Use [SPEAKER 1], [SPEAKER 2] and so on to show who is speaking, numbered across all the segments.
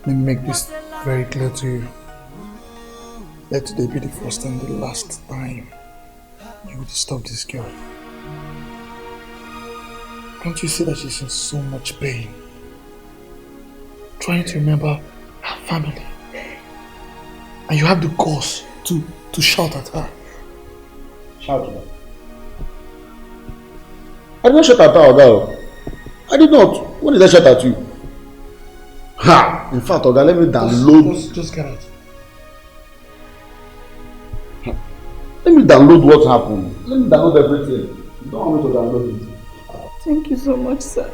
[SPEAKER 1] Let me make this very clear to you. Let today be the first and the last time you disturb this girl. Can't you see that she's in so much pain? Trying to remember her family. And you have the guts to shout at her.
[SPEAKER 2] Shout at her? I did not shout at her, Oga. I did not. When did I shout at you? Ha! In fact, Oga, let me download.
[SPEAKER 1] Just get out.
[SPEAKER 2] Let me download what happened. Let me download everything. You don't want me to download it.
[SPEAKER 3] Thank you so much, sir.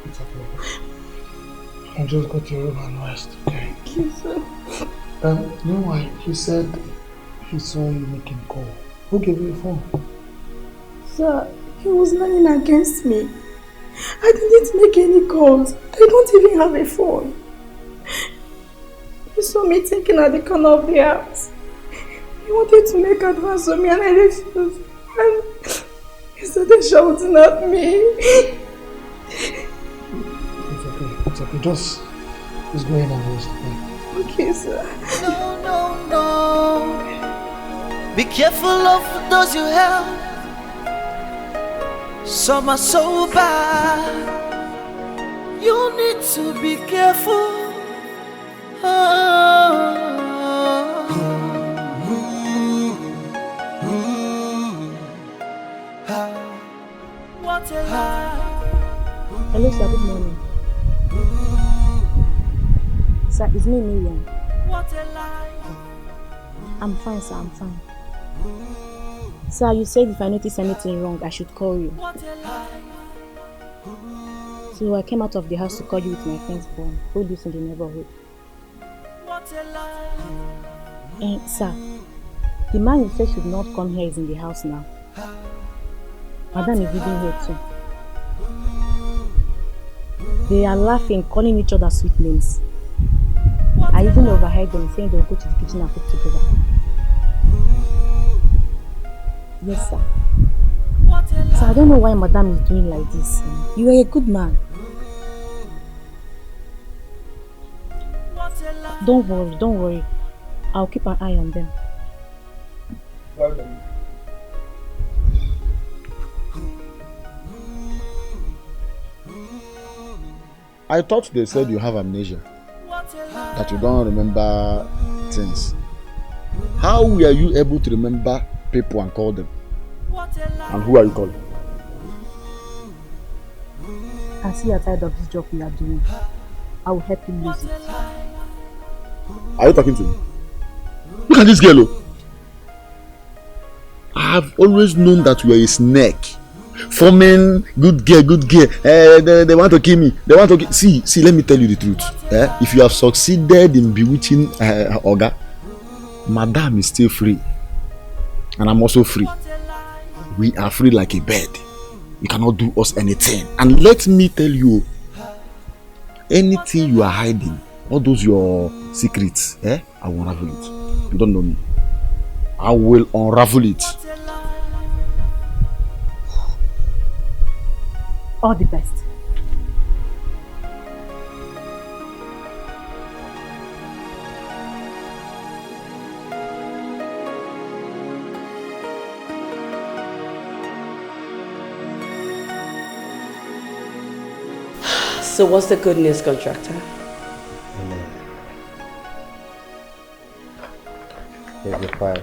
[SPEAKER 1] It's okay. I'll just go to your room and rest, okay?
[SPEAKER 3] Thank you, sir.
[SPEAKER 1] Meanwhile, he said he saw you making call. Who gave you a phone?
[SPEAKER 3] Sir, he was lying against me. I didn't make any calls. I don't even have a phone. He saw me thinking at the corner of the house. He wanted to make advance on me and I refused. And he started shouting at me.
[SPEAKER 1] It's okay. Just go in and rest.
[SPEAKER 3] Okay, sir.
[SPEAKER 4] No. Be careful of those you help. Some are so bad. You need to be careful. What a lie.
[SPEAKER 5] Hello, sir. Good morning. Sir, it's me, Miriam.
[SPEAKER 4] What a lie.
[SPEAKER 5] I'm fine, sir. I'm fine. Sir, you said if I notice anything wrong, I should call you.
[SPEAKER 4] What a lie.
[SPEAKER 5] So I came out of the house to call you with my friend's phone, who lives in the neighborhood.
[SPEAKER 4] What a lie.
[SPEAKER 5] Sir, the man you said should not come here is in the house now. Madam is living here too. They are laughing, calling each other sweet names. I even overheard them saying they'll go to the kitchen and cook together. Yes, sir. So I don't know why Madam is doing like this. You are a good man. Don't worry. I'll keep an eye on them.
[SPEAKER 2] I thought they said you have amnesia, that you don't remember things. How were you able to remember people and call them? And who are you calling?
[SPEAKER 5] I see you're tired of this job we are doing. I will help you lose it.
[SPEAKER 2] Are you talking to me? Look at this girl. I have always known that you are a snake. Forming good girl. They want to kill me. See, let me tell you the truth. If you have succeeded in bewitching Oga, Madam is still free. And I'm also free. We are free like a bird. You cannot do us anything. And let me tell you, anything you are hiding, all those your secrets, I will unravel it. You don't know me. I will unravel it.
[SPEAKER 5] All the best.
[SPEAKER 6] So what's the good news, contractor?
[SPEAKER 7] Here's the file.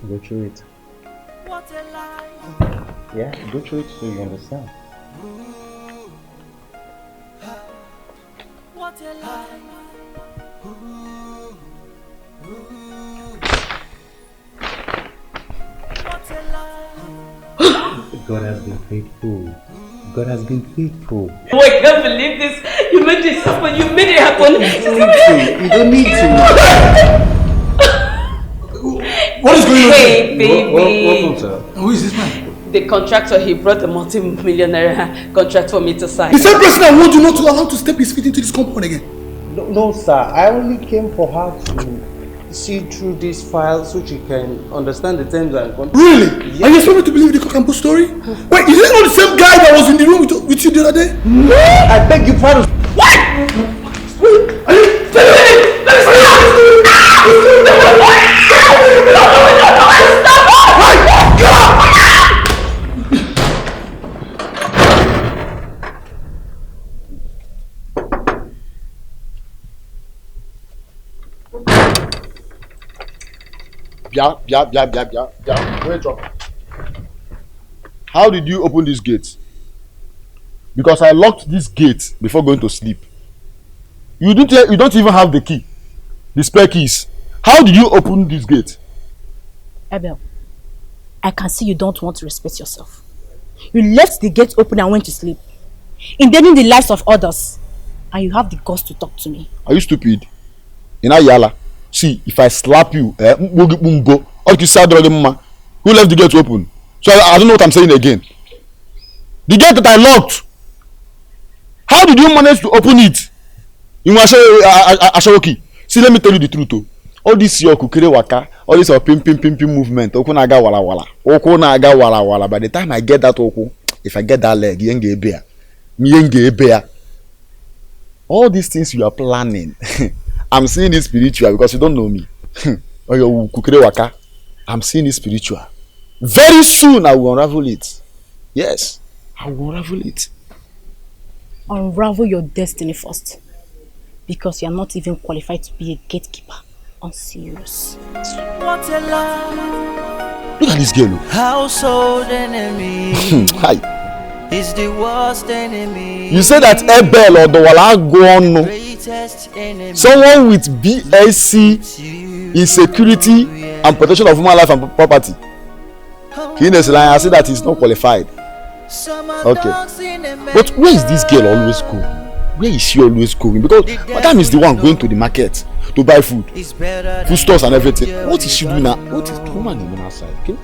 [SPEAKER 7] Go through it. Yeah, go through it so you understand.
[SPEAKER 4] What a lie. What a lie.
[SPEAKER 7] God has been faithful. God has been faithful.
[SPEAKER 6] Oh, I can't believe this. You made this happen. You made it happen.
[SPEAKER 7] You don't need to.
[SPEAKER 1] What is going on?
[SPEAKER 6] Hey, baby.
[SPEAKER 1] Who is this man?
[SPEAKER 6] The contractor, he brought a multi-millionaire contract for me to sign.
[SPEAKER 1] The same person I want you not to allow to step his feet into this compound again.
[SPEAKER 7] No, sir. I only came for her to see through this file so she can understand the terms and conditions.
[SPEAKER 1] Really? Yes. Are you expecting me to believe the cock and bull story? Wait, is this not the same guy that was in the room with you the other day?
[SPEAKER 7] No! I beg your pardon.
[SPEAKER 1] What? Wait, are you...
[SPEAKER 2] Wait up. How did you open this gate? Because I locked this gate before going to sleep. You don't even have the key. The spare keys. How did you open this gate?
[SPEAKER 5] Abel, I can see you don't want to respect yourself. You left the gate open and went to sleep, endangering the lives of others. And you have the guts to talk to me.
[SPEAKER 2] Are you stupid? Yala. See, if I slap you, who left the gate open? So I don't know what I'm saying again. The gate that I locked. How did you manage to open it? You must say Ashawoki. See, let me tell you the truth. Oh. All this your kukere waka, all this your pim movement. Oko naga wala wala. Oko naga wala wala. By the time I get that oko, if I get that leg, yenge bear. Me yenge bear. All these things you are planning, I'm seeing it spiritual because you don't know me. Or your kukere waka, I'm seeing it spiritual. Very soon I will unravel it. Yes, I will unravel it.
[SPEAKER 5] Unravel your destiny first. Because you are not even qualified to be a gatekeeper. I'm serious.
[SPEAKER 4] What a lie.
[SPEAKER 2] Look at this girl.
[SPEAKER 4] Household enemy.
[SPEAKER 2] Hi.
[SPEAKER 4] Is the worst enemy.
[SPEAKER 2] You say that Abel or the Wala go on. No. Someone with BSc in security and protection of human life and property. I say that he's not qualified. Okay. But where is this girl always go? Where is she always going? Because Madam is the one going to the market to buy food stores and everything. What is she doing now? What is the woman even outside? Okay?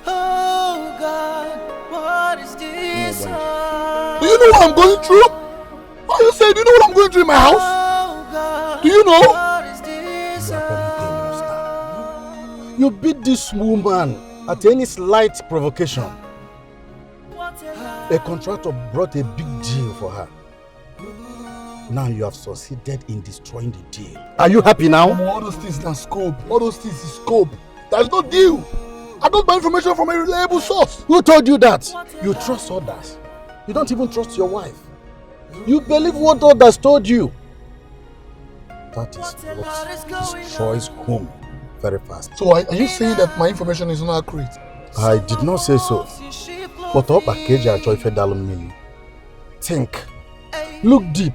[SPEAKER 4] Oh God, what is this?
[SPEAKER 1] Do you know what I'm going through? What you say? Do you know what I'm going through in my house? Do you know? You beat this woman at any slight provocation. A contractor brought a big deal for her. Now you have succeeded in destroying the deal. Are you happy now? All those things are scope. All those things is scope. There's no deal. I got my information from a reliable source. Who told you that? You trust others. You don't even trust your wife. You believe what others told you. That is what destroys home very fast. So are you saying that my information is not accurate? I did not say so. But up a cage I joy fedalum mini. Think. Look deep.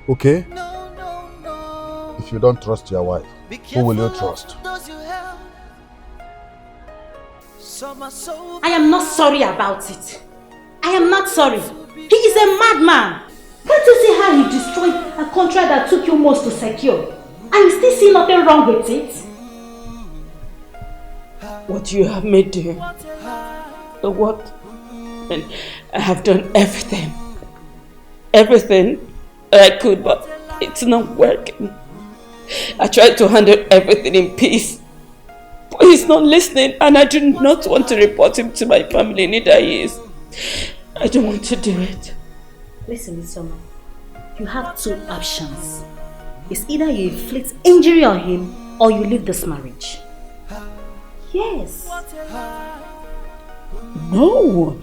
[SPEAKER 1] Okay? If you don't trust your wife, who will you trust?
[SPEAKER 5] I am not sorry about it. I am not sorry. He is a madman. Can't you see how he destroyed a contract that took you months to secure? And you still see nothing wrong with it?
[SPEAKER 6] What you have me do? What? And I have done everything I could, but it's not working. I tried to handle everything in peace, but he's not listening, and I do not want to report him to my family, neither he is. I don't want to do it.
[SPEAKER 5] Listen, Isoma, you have two options. It's either you inflict injury on him or you leave this marriage. Yes.
[SPEAKER 6] No.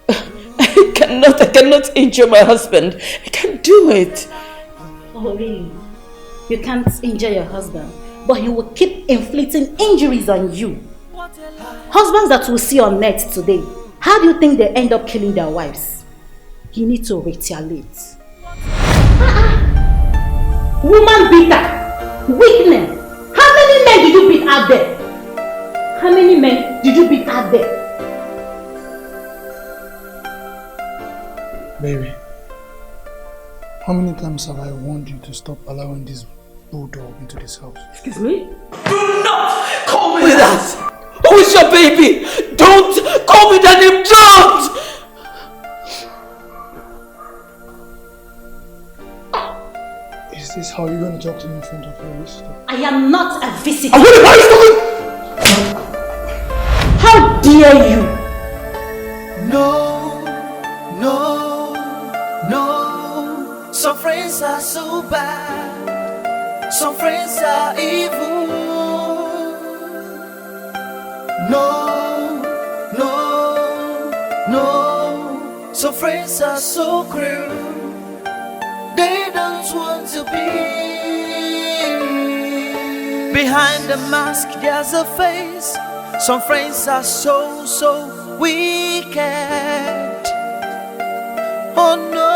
[SPEAKER 6] I cannot injure my husband. I can't do it.
[SPEAKER 5] Oh, really? You can't injure your husband, but he will keep inflicting injuries on you. Husbands that we see on net today, how do you think they end up killing their wives? You need to retaliate. Woman beater, weakness. How many men did you beat out there? How many men did you beat out there?
[SPEAKER 1] Baby, how many times have I warned you to stop allowing this bulldog into this house?
[SPEAKER 6] Excuse me? Do not call me that! Who is your baby? Don't call me that name! Don't!
[SPEAKER 1] Is this how you're going to talk to me in front of your visitor?
[SPEAKER 5] I am not a visitor.
[SPEAKER 1] I'm going to
[SPEAKER 5] How dare you?
[SPEAKER 4] No. Some friends are so bad. Some friends are evil. No. Some friends are so cruel. They don't want to be Behind the mask there's a face. Some friends are so wicked. Oh no,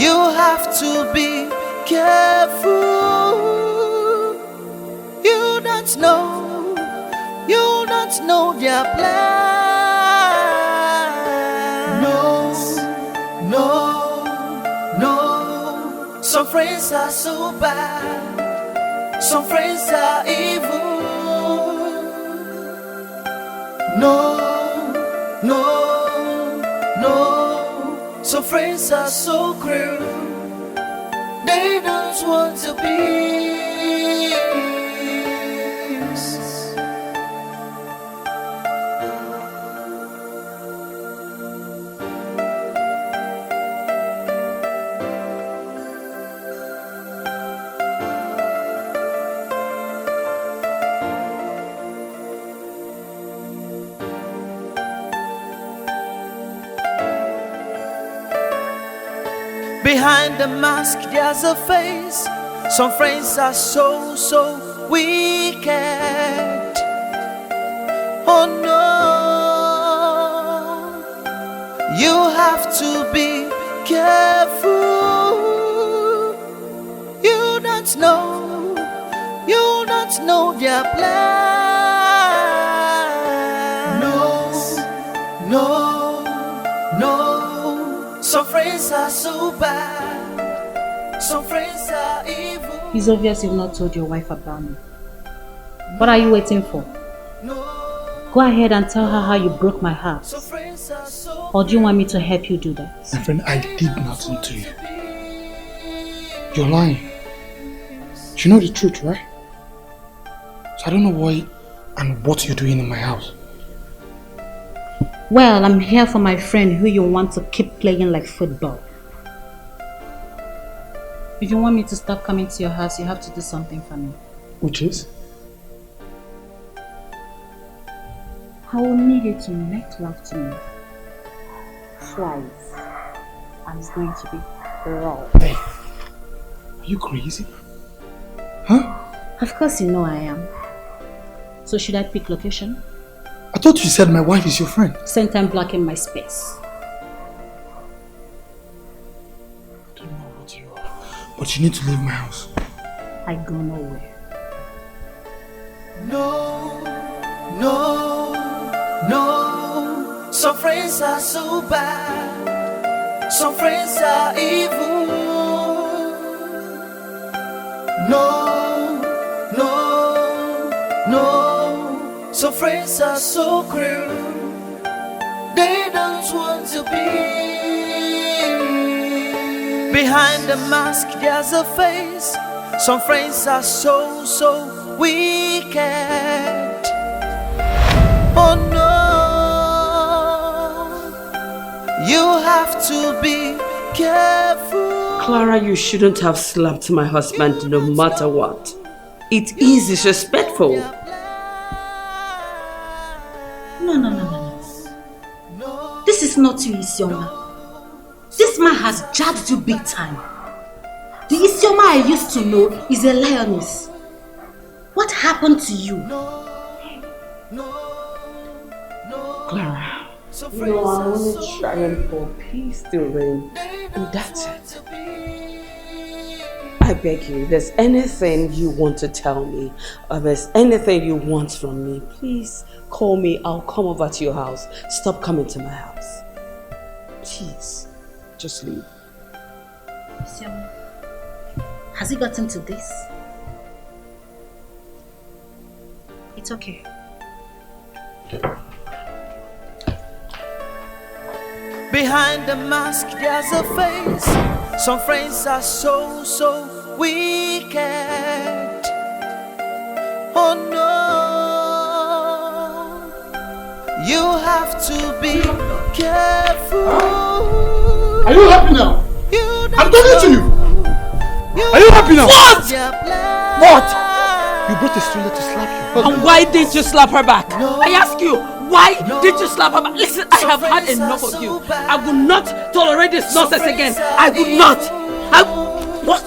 [SPEAKER 4] you have to be careful. You don't know their plans. No, some friends are so bad, some friends are evil. No, some friends are so cruel. They don't want to be. Behind the mask there's a face. Some friends are so wicked. Oh no, you have to be careful. You don't know their plans. No, some friends are so bad, some friends are evil.
[SPEAKER 5] It's obvious you've not told your wife about me. What are you waiting for? Go ahead and tell her how you broke my heart. Or do you want me to help you do that?
[SPEAKER 1] My friend, I did nothing to you. You're lying. You know the truth, right? So I don't know why and what you're doing in my house.
[SPEAKER 5] Well, I'm here for my friend who you want to keep playing like football. If you want me to stop coming to your house, you have to do something for me.
[SPEAKER 1] Which is?
[SPEAKER 5] I will need you to make love to me. Twice. And it's going to be raw.
[SPEAKER 1] Hey, are you crazy? Huh?
[SPEAKER 5] Of course you know I am. So should I pick location?
[SPEAKER 1] I thought you said my wife is your friend.
[SPEAKER 5] Same time blocking my space.
[SPEAKER 1] I don't know what you are, but you need to leave my house.
[SPEAKER 5] I go nowhere.
[SPEAKER 4] No, some friends are so bad, some friends are evil. No, some friends are so cruel. They don't want to be. Behind the mask there's a face. Some friends are so wicked. Oh no, you have to be careful.
[SPEAKER 6] Clara, you shouldn't have slapped my husband no matter what. It is disrespectful.
[SPEAKER 5] No. This is not you, Isioma. This man has judged you big time. The Isioma I used to know is a lioness. What happened to you?
[SPEAKER 6] Clara, no, I'm only trying for peace to reign, and that's it. I beg you, if there's anything you want to tell me, or there's anything you want from me, please call me. I'll come over to your house. Stop coming to my house. Please, just leave.
[SPEAKER 5] Isioma, has he gotten to this? It's okay.
[SPEAKER 4] Behind the mask there's a face. Some friends are so wicked. Oh no, you have to be careful.
[SPEAKER 1] Are you happy now? I'm talking to you. Are you happy now? What? You brought a stranger to slap you.
[SPEAKER 6] And why didn't you slap her back? I ask you, why did you slap her back? Listen, I have had enough of you. I will not tolerate this nonsense again. I will not. What?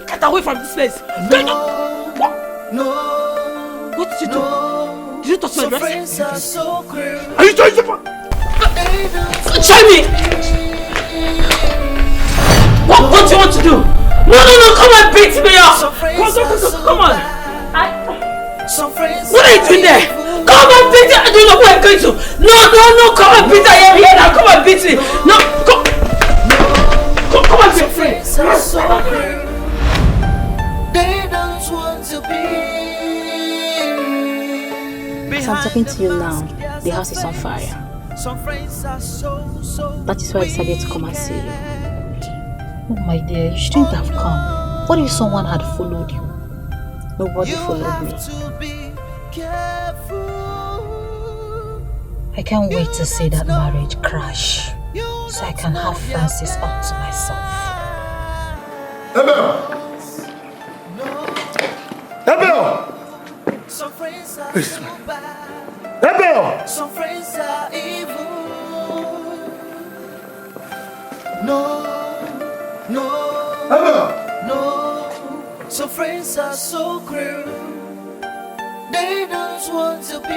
[SPEAKER 6] Get Get away from this place. Get up. What did you do? Did you touch my dress? Are you trying to... Try me! What do you want to do? No, come and beat me up! Come on! What are you doing there? Come and beat me! I don't know where I'm going to! No, come and beat me! I am here now! Come and beat me! No, come and beat me!
[SPEAKER 4] They don't want to be.
[SPEAKER 5] As I'm talking to you now, the house is on fire. That is why I decided to come and see you. Oh my dear, you shouldn't have come. What if someone had followed you? Nobody followed me. I can't wait to see that marriage crash, so I can have Francis all to myself.
[SPEAKER 1] Abel! Please. Abel!
[SPEAKER 4] Some friends are evil. No.
[SPEAKER 1] Abel!
[SPEAKER 4] No. Some friends are so cruel. They don't want to be.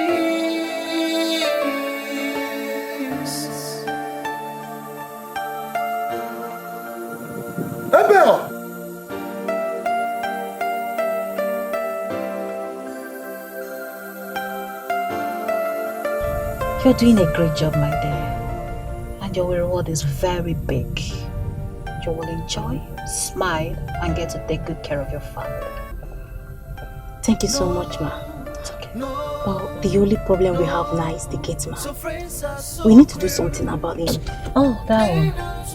[SPEAKER 1] Abel!
[SPEAKER 5] You're doing a great job, my dear. And your reward is very big. You will enjoy, smile, and get to take good care of your family. Thank you so much, ma. It's okay. Well, the only problem we have now is the gate man. We need to do something about him. Oh, that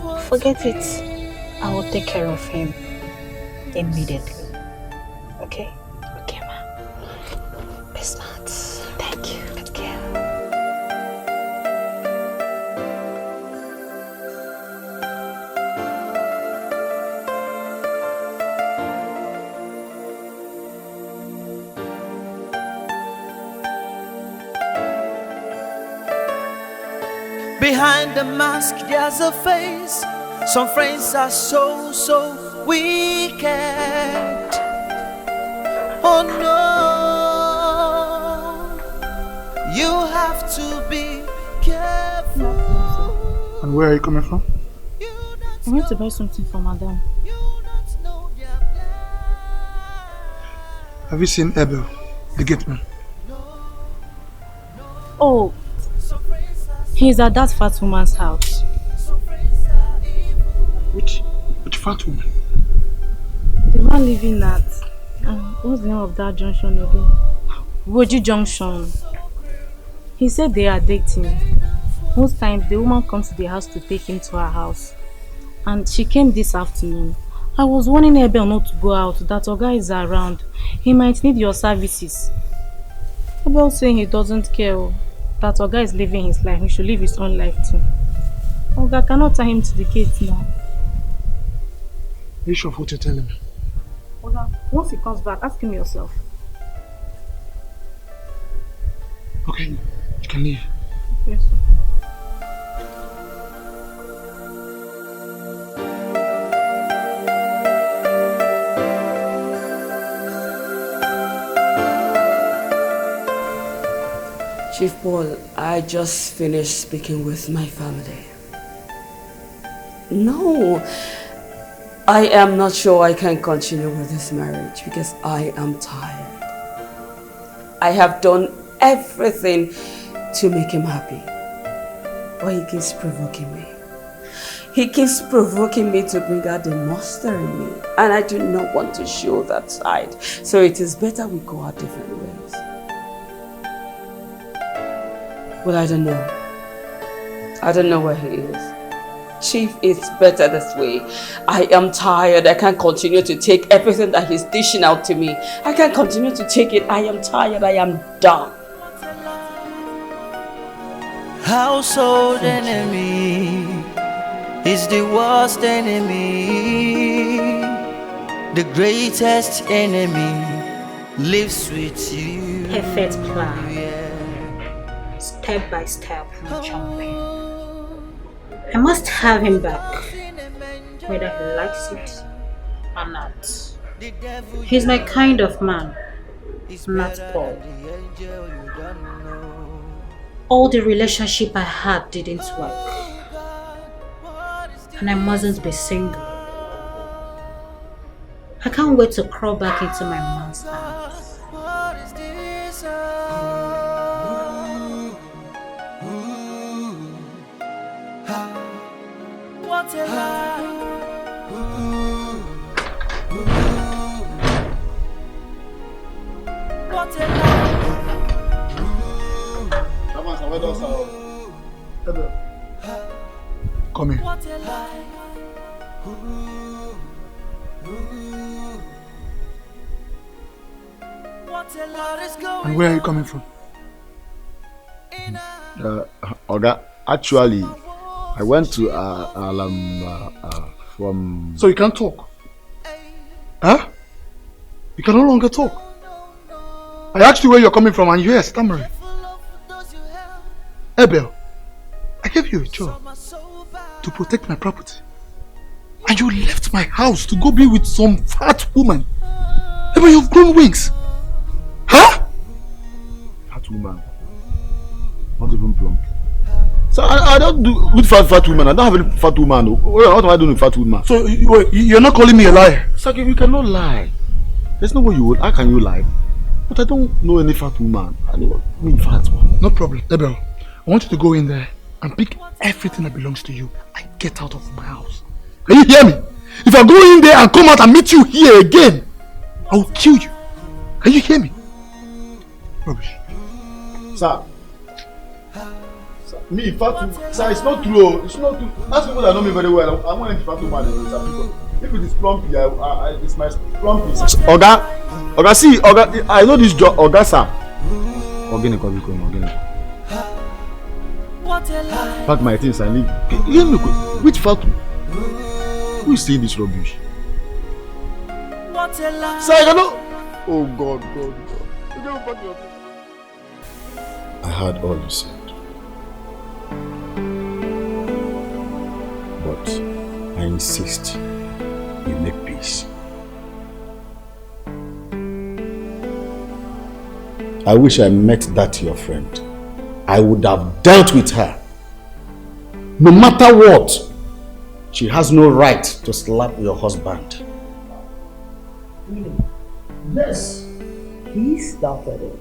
[SPEAKER 5] one. Forget it. I will take care of him immediately. Okay? Okay, ma. Be smart. Thank you. Good care.
[SPEAKER 4] Behind the mask there's a face. Some friends are so wicked. Oh no, you have to be careful.
[SPEAKER 1] And where are you coming from?
[SPEAKER 5] I went to buy something for madam.
[SPEAKER 1] Have you seen Abel, the gate man?
[SPEAKER 5] Oh, he's at that fat woman's house.
[SPEAKER 1] Which fat woman?
[SPEAKER 5] The one living at what's the name of that junction again? Woji Junction. He said they are dating. Most times the woman comes to the house to take him to her house. And she came this afternoon. I was warning Abel not to go out, that Oga is around. He might need your services. Abel saying he doesn't care. That Oga is living his life. He should live his own life too. Oga cannot tie him to the gate now.
[SPEAKER 1] Are you sure of what you're telling me?
[SPEAKER 5] Oga, once he comes back, ask him yourself.
[SPEAKER 1] Okay, you can leave.
[SPEAKER 5] Yes, sir.
[SPEAKER 6] Chief Paul, I just finished speaking with my family. No, I am not sure I can continue with this marriage because I am tired. I have done everything to make him happy, but he keeps provoking me. He keeps provoking me to bring out the monster in me, and I do not want to show that side. So it is better we go our different ways. Well, I don't know. I don't know where he is. Chief, it's better this way. I am tired. I can't continue to take everything that he's dishing out to me. I can't continue to take it. I am tired. I am done.
[SPEAKER 4] Household enemy is the worst enemy. The greatest enemy lives with you.
[SPEAKER 5] Perfect plan. Step by step, no jumping. I must have him back, whether he likes it or not. He's my kind of man, not Paul. All the relationship I had didn't work. And I mustn't be single. I can't wait to crawl back into my man's arms.
[SPEAKER 4] What a lie. What a lie.
[SPEAKER 1] Come here.
[SPEAKER 4] What a lie. What a lie is going.
[SPEAKER 1] And where are you coming from?
[SPEAKER 2] Oga, actually, I went to from.
[SPEAKER 1] So you can't talk? Huh? You can no longer talk. I asked you where you're coming from and you're here stammering. Abel, I gave you a job to protect my property. And you left my house to go be with some fat woman. Abel, you've grown wings. Huh?
[SPEAKER 2] Fat woman. Not even plump. So I don't do with fat woman. I don't have any fat woman. What am I doing with fat woman?
[SPEAKER 1] So you're not calling me a liar?
[SPEAKER 2] Saki, you cannot lie. There's no way you would. How can you lie? But I don't know any fat woman. I mean fat one.
[SPEAKER 1] No problem. Abel, I want you to go in there and pick everything that belongs to you and get out of my house. Can you hear me? If I go in there and come out and meet you here again, I will kill you. Can you hear me? Rubbish.
[SPEAKER 2] Sir. Me, fat woman. Sir, it's not true. It's not true. Ask people that know me very well. I'm not any fat woman. If it is plumpy, it's my plumpy. Oga, see, Oga, I know this job. Oga, sir. Organic. Pack my things and leave. Hear me quick. Which fat woman? Who is saying this rubbish? Sir, I cannot. Oh God. You don't pack your things. I heard all you said. But I insist you make peace. I wish I met that your friend. I would have dealt with her. No matter what, she has no right to slap your husband.
[SPEAKER 8] Yes. He started it.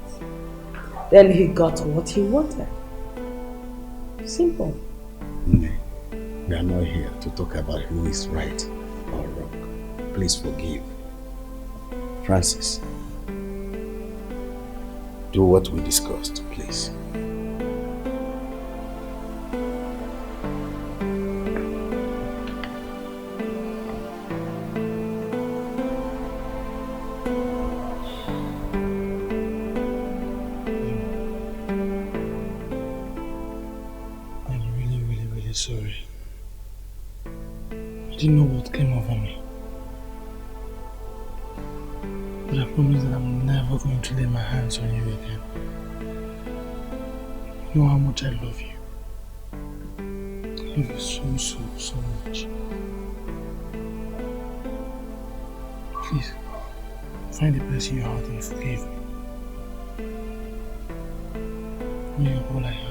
[SPEAKER 8] Then he got what he wanted. Simple.
[SPEAKER 2] No, we are not here to talk about who is right or wrong. Please forgive. Francis, do what we discussed, please.
[SPEAKER 1] Sorry. I didn't know what came over me. But I promise that I'm never going to lay my hands on you again. You know how much I love you. I love you so much. Please, find a place in your heart and forgive me. You're all I have.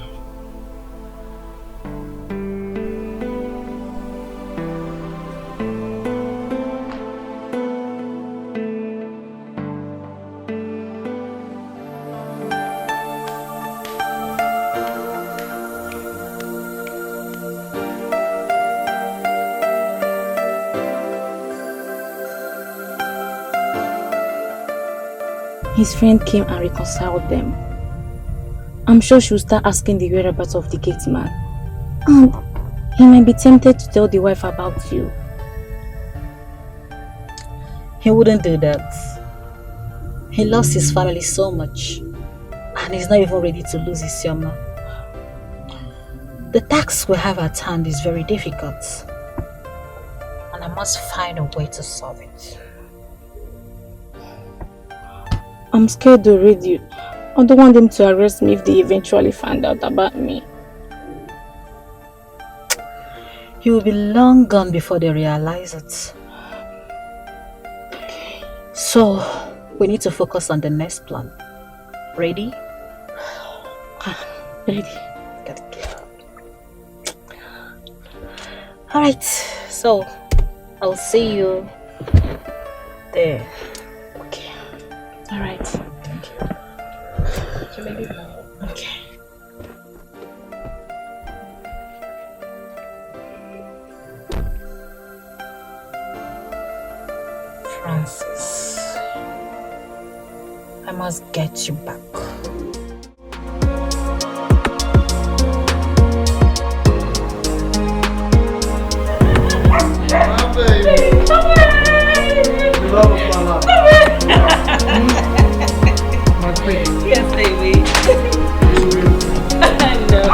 [SPEAKER 9] His friend came and reconciled them. I'm sure she'll start asking the whereabouts of the gate man. And he might be tempted to tell the wife about you.
[SPEAKER 5] He wouldn't do that. He loves his family so much. And he's not even ready to lose his Yoma. The task we have at hand is very difficult. And I must find a way to solve it.
[SPEAKER 9] I'm scared to read you. I don't want them to arrest me if they eventually find out about me.
[SPEAKER 5] You will be long gone before they realize it. So, we need to focus on the next plan. Ready?
[SPEAKER 9] Ready.
[SPEAKER 5] Alright, so I'll see you there.
[SPEAKER 9] Okay. Alright.
[SPEAKER 5] Thank you.
[SPEAKER 9] Okay.
[SPEAKER 5] Francis, I must get you back.
[SPEAKER 6] Yes, baby. I know.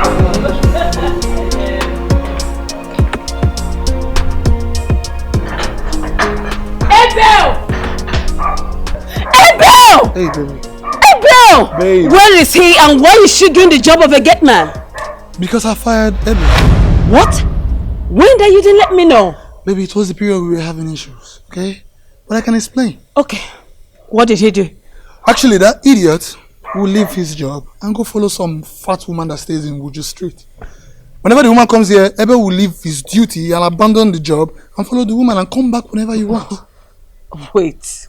[SPEAKER 6] Abel!
[SPEAKER 7] Hey, baby.
[SPEAKER 6] Abel!
[SPEAKER 7] Babe.
[SPEAKER 6] Where is he and why is she doing the job of a gate man?
[SPEAKER 7] Because I fired Abel.
[SPEAKER 6] What? When that you didn't let me know?
[SPEAKER 7] Baby, it was the period we were having issues, okay? But I can explain.
[SPEAKER 6] Okay. What did he do?
[SPEAKER 7] Actually, that idiot will leave his job and go follow some fat woman that stays in Wuju Street. Whenever the woman comes here, Abel will leave his duty and abandon the job and follow the woman and come back whenever you want.
[SPEAKER 6] Wait.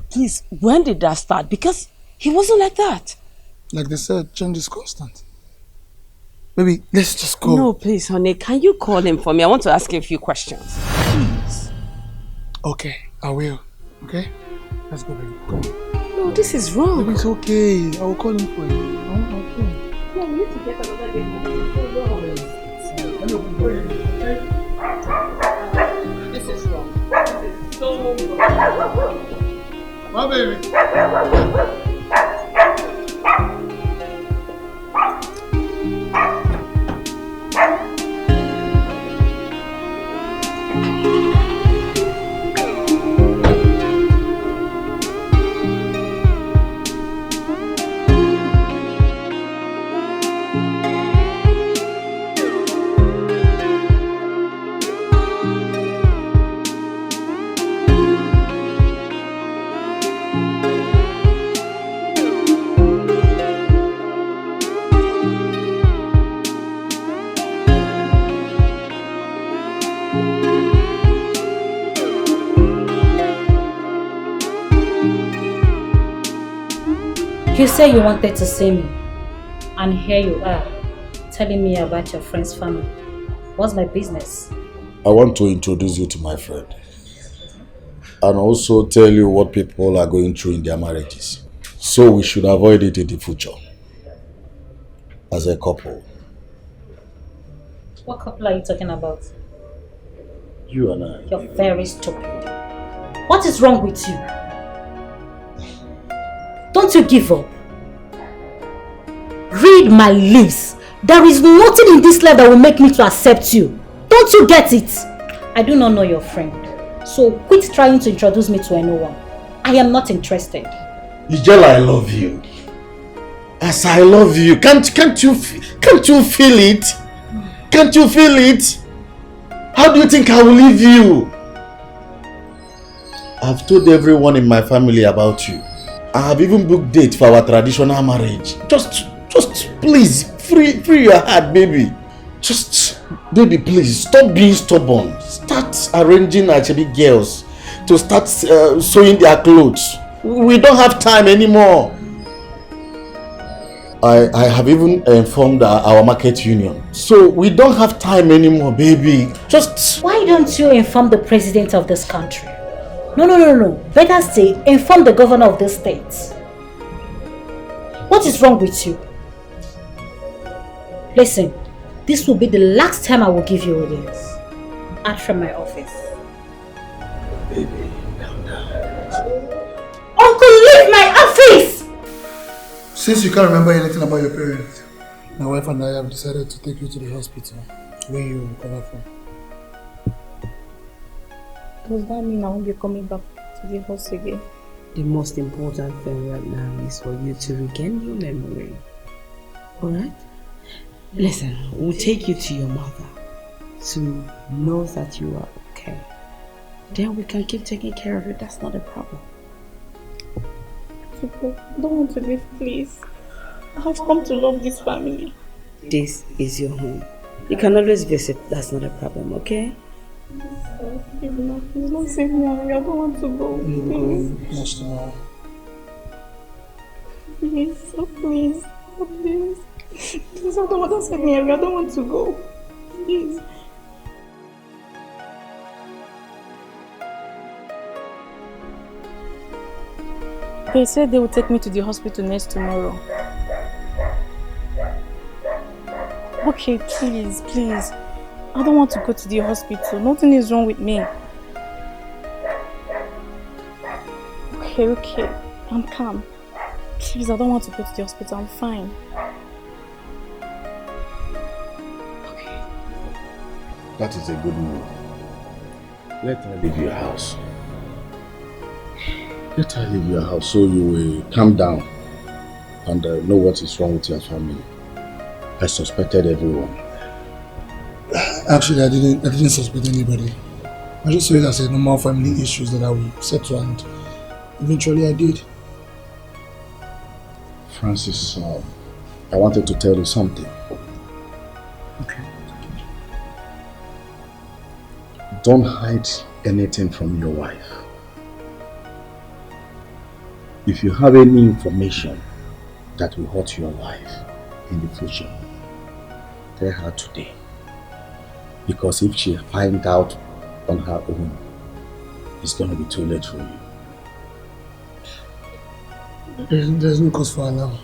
[SPEAKER 6] Please, when did that start? Because he wasn't like that.
[SPEAKER 7] Like they said, change is constant. Baby, let's just go.
[SPEAKER 6] No, please, honey. Can you call him for me? I want to ask him a few questions. Please.
[SPEAKER 7] Okay, I will. Okay? Let's go, baby. Come on.
[SPEAKER 6] No, this is wrong.
[SPEAKER 7] Baby, it's okay. I will call him for you. Okay.
[SPEAKER 6] No, we need to get another game. This is wrong. This is so wrong.
[SPEAKER 7] My baby.
[SPEAKER 5] You say you wanted to see me, and here you are, telling me about your friend's family. What's my business?
[SPEAKER 2] I want to introduce you to my friend. And also tell you what people are going through in their marriages. So we should avoid it in the future. As a couple.
[SPEAKER 5] What couple are you talking about?
[SPEAKER 2] You and I.
[SPEAKER 5] You're very stupid. What is wrong with you? Don't you give up? Read my lips. There is nothing in this life that will make me to accept you. Don't you get it? I do not know your friend. So quit trying to introduce me to anyone. I am not interested.
[SPEAKER 2] Ijela, I love you. As I love you. Can't you feel it? Can't you feel it? How do you think I will leave you? I've told everyone in my family about you. I have even booked date for our traditional marriage. Just please, free your heart, baby. Baby, please, stop being stubborn. Start arranging Achebi girls to start sewing their clothes. We don't have time anymore. I have even informed our market union. So we don't have time anymore, baby.
[SPEAKER 5] Why don't you inform the president of this country? No. Better say, inform the governor of this state. What is wrong with you? Listen, this will be the last time I will give you audience. Out from my office.
[SPEAKER 2] Baby, calm down.
[SPEAKER 5] Uncle, leave my office!
[SPEAKER 7] Since you can't remember anything about your parents, my wife and I have decided to take you to the hospital where you recover from.
[SPEAKER 9] Does that mean I won't be coming back to the house again?
[SPEAKER 6] The most important thing right now is for you to regain your memory. Alright? Listen, we'll take you to your mother to know that you are okay. then we can keep taking care of it. That's not a problem.
[SPEAKER 3] I don't want to leave, please. I have come to love this family.
[SPEAKER 6] This is your home. You can always visit. That's not a problem, okay?
[SPEAKER 3] Please don't save me. I don't want to go. Please. Please, oh please. Oh please. Please, I don't want to save me. I don't want to go. Please.
[SPEAKER 9] They said they will take me to the hospital next tomorrow. Okay, please. I don't want to go to the hospital. Nothing is wrong with me. Okay. I'm calm. Please, I don't want to go to the hospital. I'm fine. Okay.
[SPEAKER 2] That is a good move. Let her leave your house. Let her leave your house so you will calm down and know what is wrong with your family. I suspected everyone.
[SPEAKER 7] Actually, I didn't suspect anybody. I just saw it as a normal family issues that I will settle, and eventually I did.
[SPEAKER 2] Francis, I wanted to tell you something.
[SPEAKER 7] Okay.
[SPEAKER 2] Don't hide anything from your wife. If you have any information that will hurt your wife in the future, tell her today. Because if she finds out on her own, it's going to be too late for you.
[SPEAKER 7] There's no cause for alarm.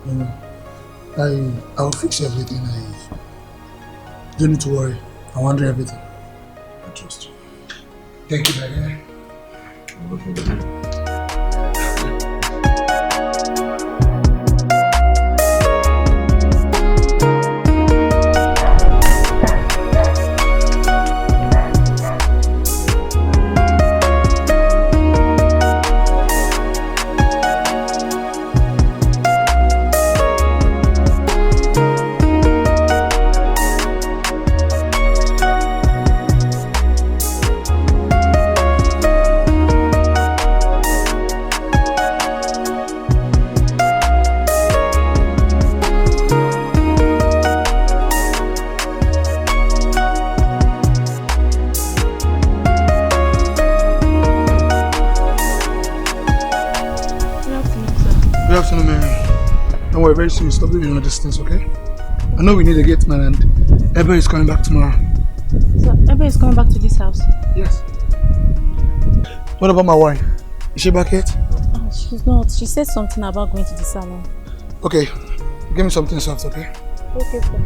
[SPEAKER 7] You know, I'll fix everything. Don't need to worry. I'll handle everything.
[SPEAKER 2] I trust you.
[SPEAKER 7] Thank you, my guy. Very soon, stop living in a distance, okay? I know we need a gate man, and Ebe is coming back tomorrow.
[SPEAKER 9] So Ebe is coming back to this house?
[SPEAKER 7] Yes. What about my wife? Is she back yet?
[SPEAKER 9] Oh, she's not. She said something about going to the salon.
[SPEAKER 7] Okay, give me something soft, okay?
[SPEAKER 9] Okay, sir.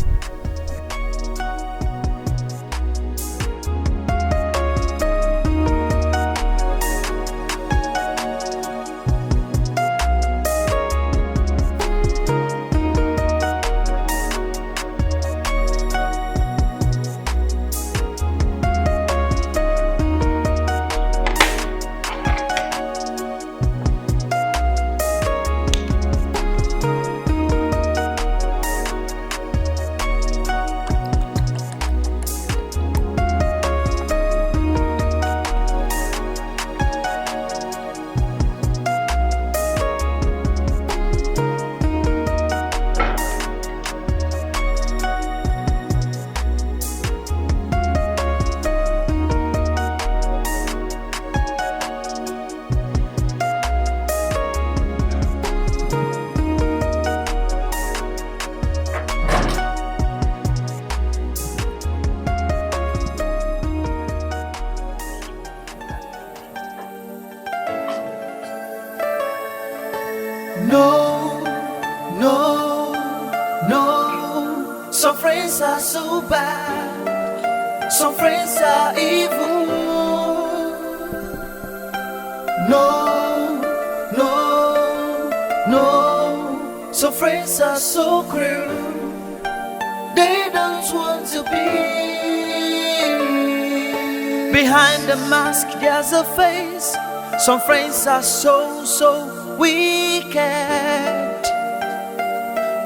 [SPEAKER 4] There's a face. Some friends are so wicked.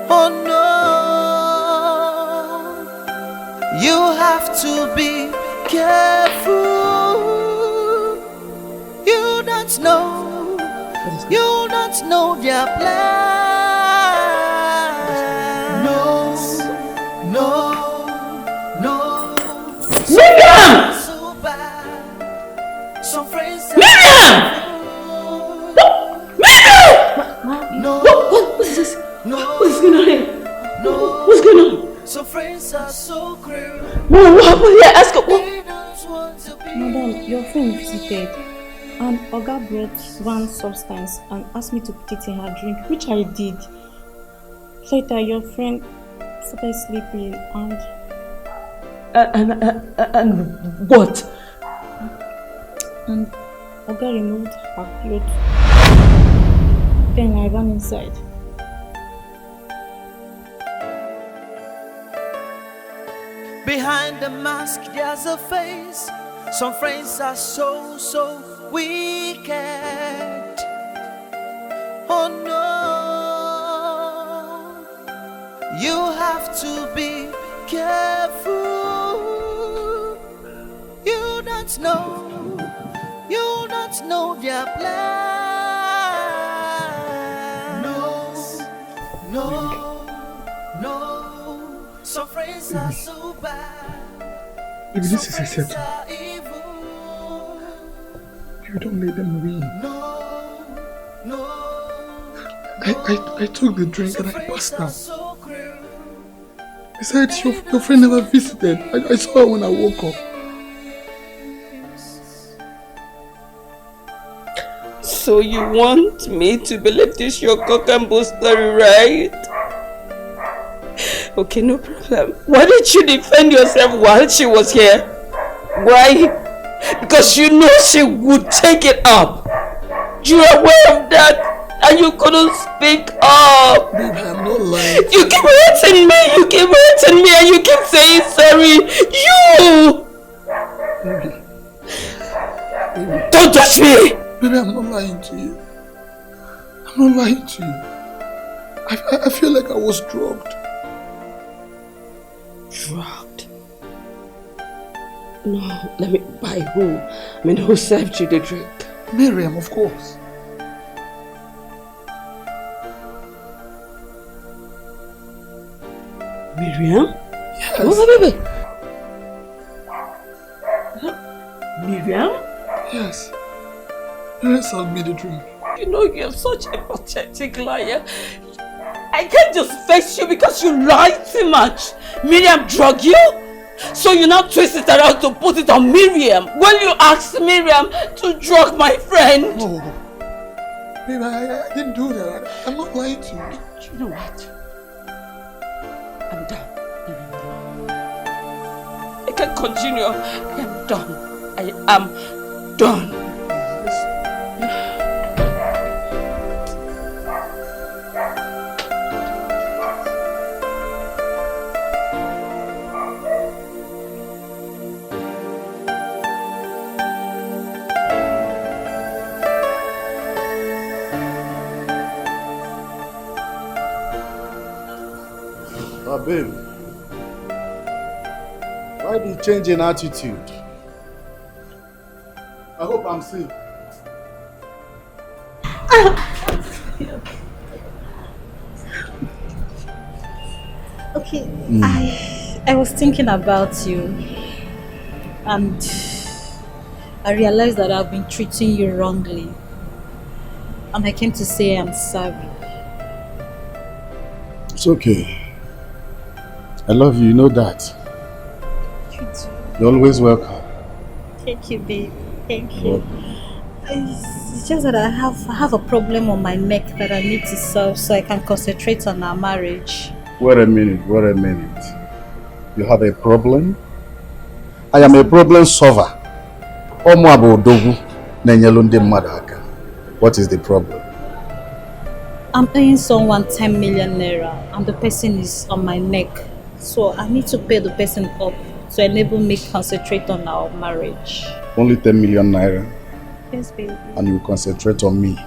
[SPEAKER 4] Oh no, you have to be careful. don't know, you don't know their plan. No, no, no.
[SPEAKER 6] Miriam!
[SPEAKER 4] So bad. Some friends
[SPEAKER 6] Miriam!
[SPEAKER 4] no,
[SPEAKER 6] What is this?
[SPEAKER 4] no,
[SPEAKER 6] What's going on here?
[SPEAKER 4] no.
[SPEAKER 6] What's going on?
[SPEAKER 4] Some friends are so cruel.
[SPEAKER 6] What happened here? Ask her.
[SPEAKER 4] They don't want to be.
[SPEAKER 9] Madam, your friend visited and Oga brought one substance and asked me to put it in her drink, which I did. Later, your friend started sleeping
[SPEAKER 6] And what?
[SPEAKER 9] and Oga removed her clothes. Then I ran inside.
[SPEAKER 4] Behind the mask, there's a face. Some friends are so wicked. Oh no, you have to be careful. You don't know their plan. No. Some friends are so bad.
[SPEAKER 7] Maybe this is a setup.
[SPEAKER 4] Are evil.
[SPEAKER 7] You don't let them win.
[SPEAKER 4] No.
[SPEAKER 7] I took the drink and I passed out. Besides, your friend never visited. I saw her when I woke up.
[SPEAKER 6] So you want me to believe this your cock and bull story, right? Okay, no problem. Why did you defend yourself while she was here? Why? Because you know she would take it up. You're aware of that and you couldn't speak up.
[SPEAKER 7] Babe, I'm not lying.
[SPEAKER 6] You keep hurting me, and you keep saying sorry. You!
[SPEAKER 7] Baby.
[SPEAKER 6] Don't touch me!
[SPEAKER 7] Baby, I'm not lying to you. I'm not lying to you. I feel like I was drugged.
[SPEAKER 6] Drugged? No, let me buy who? I mean, who served you the drink?
[SPEAKER 7] Miriam, of course.
[SPEAKER 6] Miriam?
[SPEAKER 7] Yes.
[SPEAKER 6] Wait. Miriam?
[SPEAKER 7] Yes. Miriam served me the drink.
[SPEAKER 6] You know you're such a pathetic liar. I can't just face you because you lie too much. Miriam drugged you? So you now twist it around to put it on Miriam when you asked Miriam to drug my friend.
[SPEAKER 7] No. Babe, I didn't do that. I'm not lying to you.
[SPEAKER 6] You know what? I'm done. I can't continue. I am done. I am done.
[SPEAKER 1] Babe, why do you change in attitude? I hope I'm safe.
[SPEAKER 5] Okay, I was thinking about you and I realized that I've been treating you wrongly and I came to say I'm sorry.
[SPEAKER 1] It's okay. I love you, you know that.
[SPEAKER 5] You too.
[SPEAKER 1] You're always welcome.
[SPEAKER 5] Thank you, babe. Thank you. It's just that I have a problem on my neck that I need to solve so I can concentrate on our marriage.
[SPEAKER 1] Wait a minute. You have a problem? I am a problem solver. What is the problem?
[SPEAKER 5] I'm paying someone 10 million naira and the person is on my neck. So I need to pay the person up to enable me to concentrate on our marriage.
[SPEAKER 1] Only 10 million naira?
[SPEAKER 5] Yes, baby.
[SPEAKER 1] And you concentrate on me?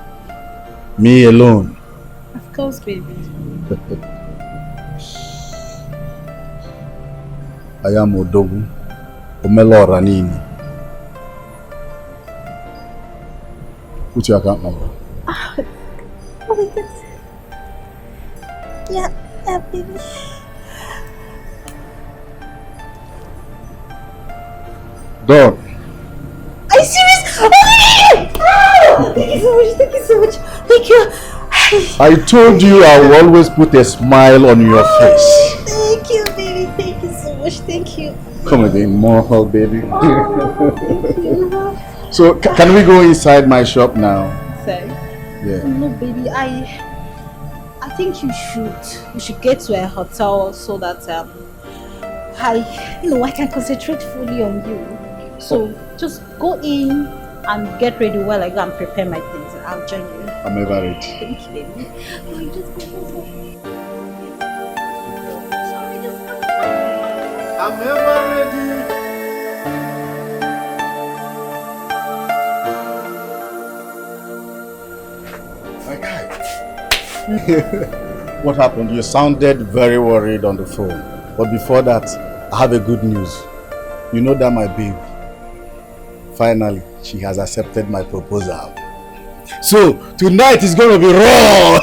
[SPEAKER 1] Me alone?
[SPEAKER 5] Of course, baby.
[SPEAKER 1] I am Odogu, Omelo Ranini.
[SPEAKER 2] Put your account number.
[SPEAKER 5] Yeah, baby.
[SPEAKER 2] Done.
[SPEAKER 5] Are you serious? Oh, thank you so much. Thank you so much. Thank you.
[SPEAKER 2] I told you I will always put a smile on your face.
[SPEAKER 5] Thank you, baby. Thank you so much. Thank you.
[SPEAKER 2] Come again, more help, baby.
[SPEAKER 5] Thank you.
[SPEAKER 2] So, can we go inside my shop now?
[SPEAKER 5] Sorry.
[SPEAKER 2] Yeah.
[SPEAKER 5] No, baby. I think we should get to a hotel so that I can concentrate fully on you. So just go in and get ready while I go and prepare my things. I'll join you.
[SPEAKER 2] I'm ever ready.
[SPEAKER 5] Thank you, baby. No, just go. Sorry, just go.
[SPEAKER 2] I'm ever ready. My guy. What happened? You sounded very worried on the phone. But before that, I have a good news. You know that my babe, finally, she has accepted my proposal. So, tonight is going to be raw!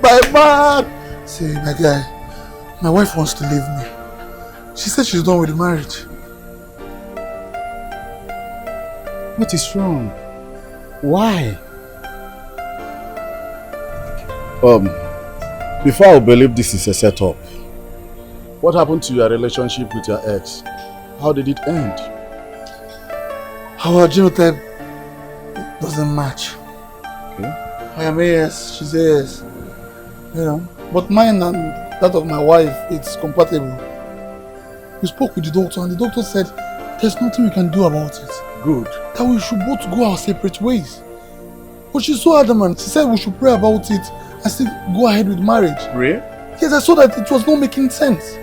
[SPEAKER 2] My man!
[SPEAKER 7] See, my guy, my wife wants to leave me. She said she's done with the marriage.
[SPEAKER 2] What is wrong? Why? Before I believe this is a setup, what happened to your relationship with your ex? How did it end?
[SPEAKER 7] Our genotype doesn't match.
[SPEAKER 2] Okay.
[SPEAKER 7] I am AS, she's AS. You know, but mine and that of my wife, it's compatible. We spoke with the doctor and the doctor said there's nothing we can do about it.
[SPEAKER 2] Good.
[SPEAKER 7] That we should both go our separate ways. But she's so adamant. She said we should pray about it and still go ahead with marriage.
[SPEAKER 2] Pray?
[SPEAKER 7] Yes, I saw that it was not making sense.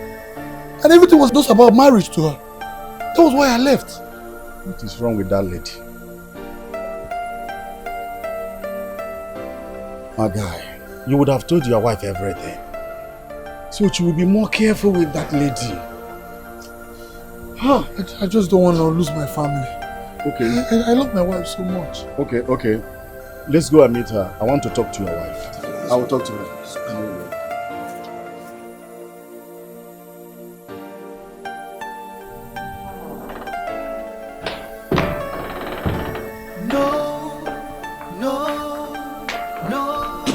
[SPEAKER 7] And everything was just about marriage to her. That was why I left.
[SPEAKER 2] What is wrong with that lady? My guy, you would have told your wife everything. So she will be more careful with that lady.
[SPEAKER 7] Huh? I just don't want to lose my family.
[SPEAKER 2] Okay.
[SPEAKER 7] I love my wife so much.
[SPEAKER 2] Okay. Let's go and meet her. I want to talk to your wife. I will talk to her.
[SPEAKER 4] No.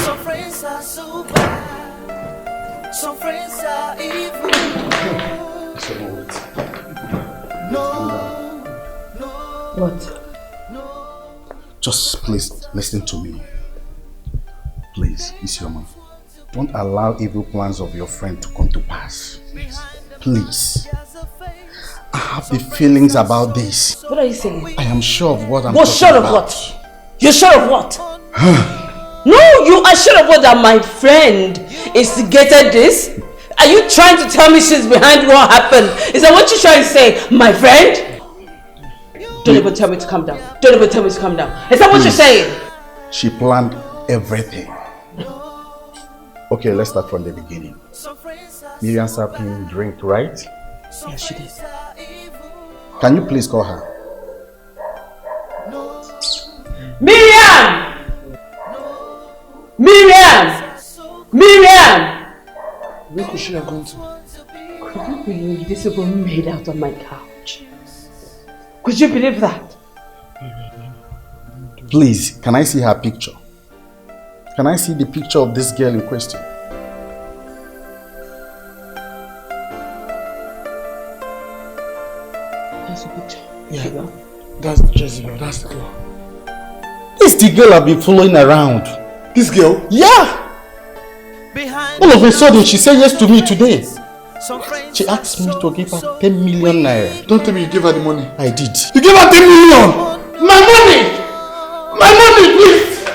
[SPEAKER 4] Some friends are so bad. Some friends are evil.
[SPEAKER 8] What?
[SPEAKER 2] Just please listen to me. Please, Isioma. Don't allow evil plans of your friend to come to pass. Please. I have the feelings about this.
[SPEAKER 8] What are you saying?
[SPEAKER 2] I am sure of what I'm
[SPEAKER 8] What
[SPEAKER 2] talking
[SPEAKER 8] sure of
[SPEAKER 2] about.
[SPEAKER 8] what? You're sure of what? No, you are sure of what? That my friend instigated this? Are you trying to tell me she's behind what happened? Is that what you're trying to say? My friend? Don't even tell me to calm down. Don't even tell me to calm down. Is that what you're saying?
[SPEAKER 2] She planned everything. Okay, let's start from the beginning. Miriam Sapin drink, right?
[SPEAKER 8] Yeah, she did.
[SPEAKER 2] Can you please call her?
[SPEAKER 8] Miriam! Miriam! Miriam!
[SPEAKER 7] Where could she have gone to?
[SPEAKER 8] Could you believe this woman made out on my couch? Could you believe that?
[SPEAKER 2] Please, can I see her picture? Can I see the picture of this girl in question?
[SPEAKER 8] That's a picture.
[SPEAKER 7] Yeah, that's Jezebel, that's the girl.
[SPEAKER 2] It's the girl I've been following around.
[SPEAKER 7] This girl?
[SPEAKER 2] Yeah! All of a sudden, she said yes to me today. She asked me to give her 10 million naira.
[SPEAKER 7] Don't tell me you gave her the money.
[SPEAKER 2] I did.
[SPEAKER 7] You gave her 10 million! My money! My money, please!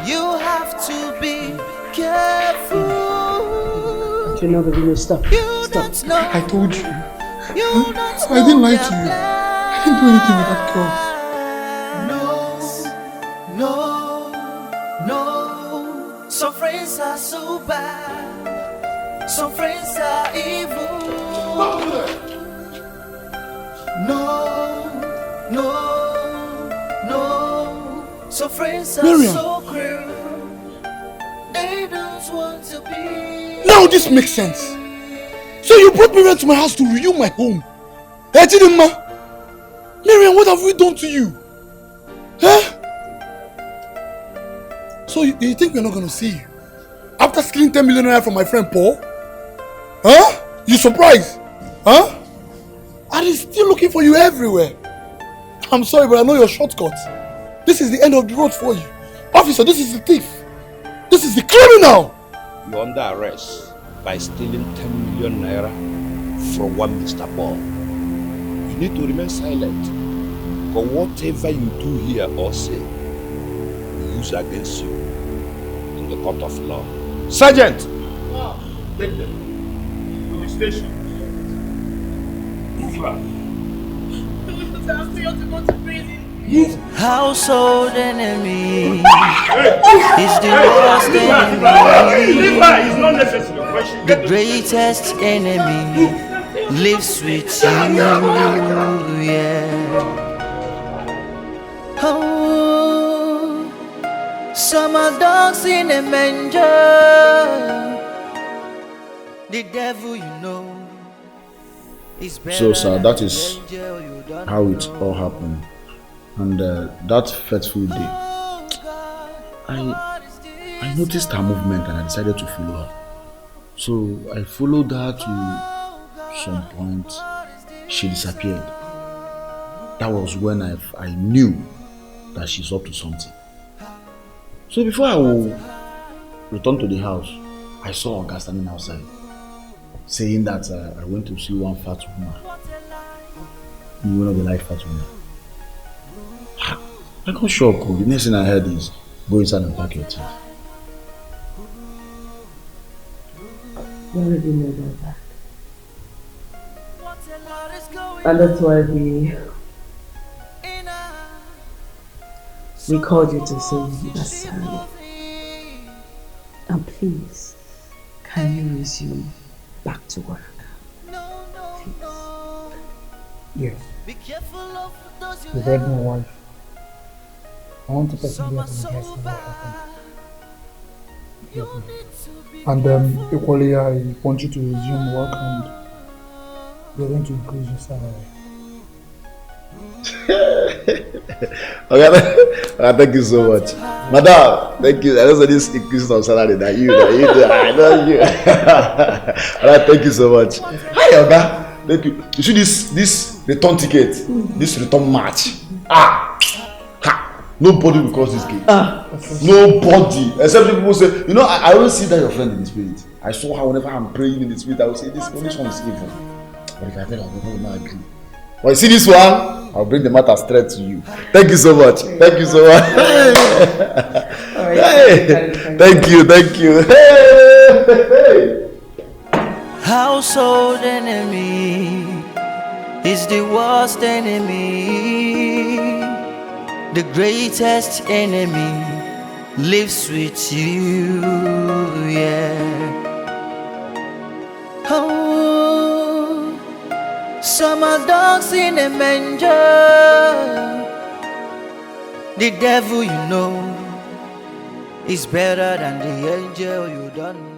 [SPEAKER 4] You have to be careful.
[SPEAKER 8] You know, baby, stop. Stop.
[SPEAKER 7] I told you. I didn't lie to you. I didn't do anything with that girl.
[SPEAKER 4] No. Some friends are so bad. Some friends are evil. No. So friends are
[SPEAKER 7] Miriam.
[SPEAKER 4] so cruel. They don't want to be.
[SPEAKER 7] Now this makes sense. So you brought Miriam to my house to ruin my home. Hey, Chidinma. Miriam, what have we done to you? Huh? So you think we're not gonna see you? After stealing 10 million naira from my friend Paul? Huh? You surprised? Huh? And he's still looking for you everywhere. I'm sorry, but I know your shortcut. This is the end of the road for you. Officer, this is the thief. This is the criminal.
[SPEAKER 10] You're under arrest by stealing 10 million naira from one Mr. Paul. You need to remain silent. For whatever you do here or say, we use against you in the court of law. Sergeant!
[SPEAKER 1] Take them to the station. Move back.
[SPEAKER 4] Household enemy is the worst enemy.
[SPEAKER 1] It's not necessary.
[SPEAKER 4] The greatest enemy lives with you. Yeah. Oh, some are dogs in a manger. The devil, you know, is better.
[SPEAKER 2] So, sir, that is how it all happened. And that fateful day, I noticed her movement and I decided to follow her. So I followed her to some point. She disappeared. That was when I knew that she's up to something. So before I will return to the house, I saw Oga standing outside, saying that I went to see one fat woman. You know the life fat woman. I got shocked. The next thing I heard is go inside and pack your things.
[SPEAKER 11] You already know about that. And that's why we called you to say you are sorry. And please, can you resume back to work? Please.
[SPEAKER 7] Yes. You heard my wife. I want to personally apologize for what happened. And equally, I want you to resume work and we're going to increase your salary.
[SPEAKER 2] Okay, thank you so much. Madam, thank you. I don't say this increase of salary that you do. I know you. Alright, thank you so much. Hi, Oga. Thank you. You see this return ticket, this return match. Nobody will cross this gate. Nobody. Except people say, you know, I always see that your friend in the spirit. I saw her whenever I'm praying in the spirit, I will say, this one is evil. But if I tell her, I will not agree. But you see this one, I'll bring the matter straight to you. Thank you so much. Thank you so much. Hey. Thank you. Hey.
[SPEAKER 4] Household enemy is the worst enemy. The greatest enemy lives with you, yeah. Oh, some are dogs in a manger. The devil, you know, is better than the angel you don't know.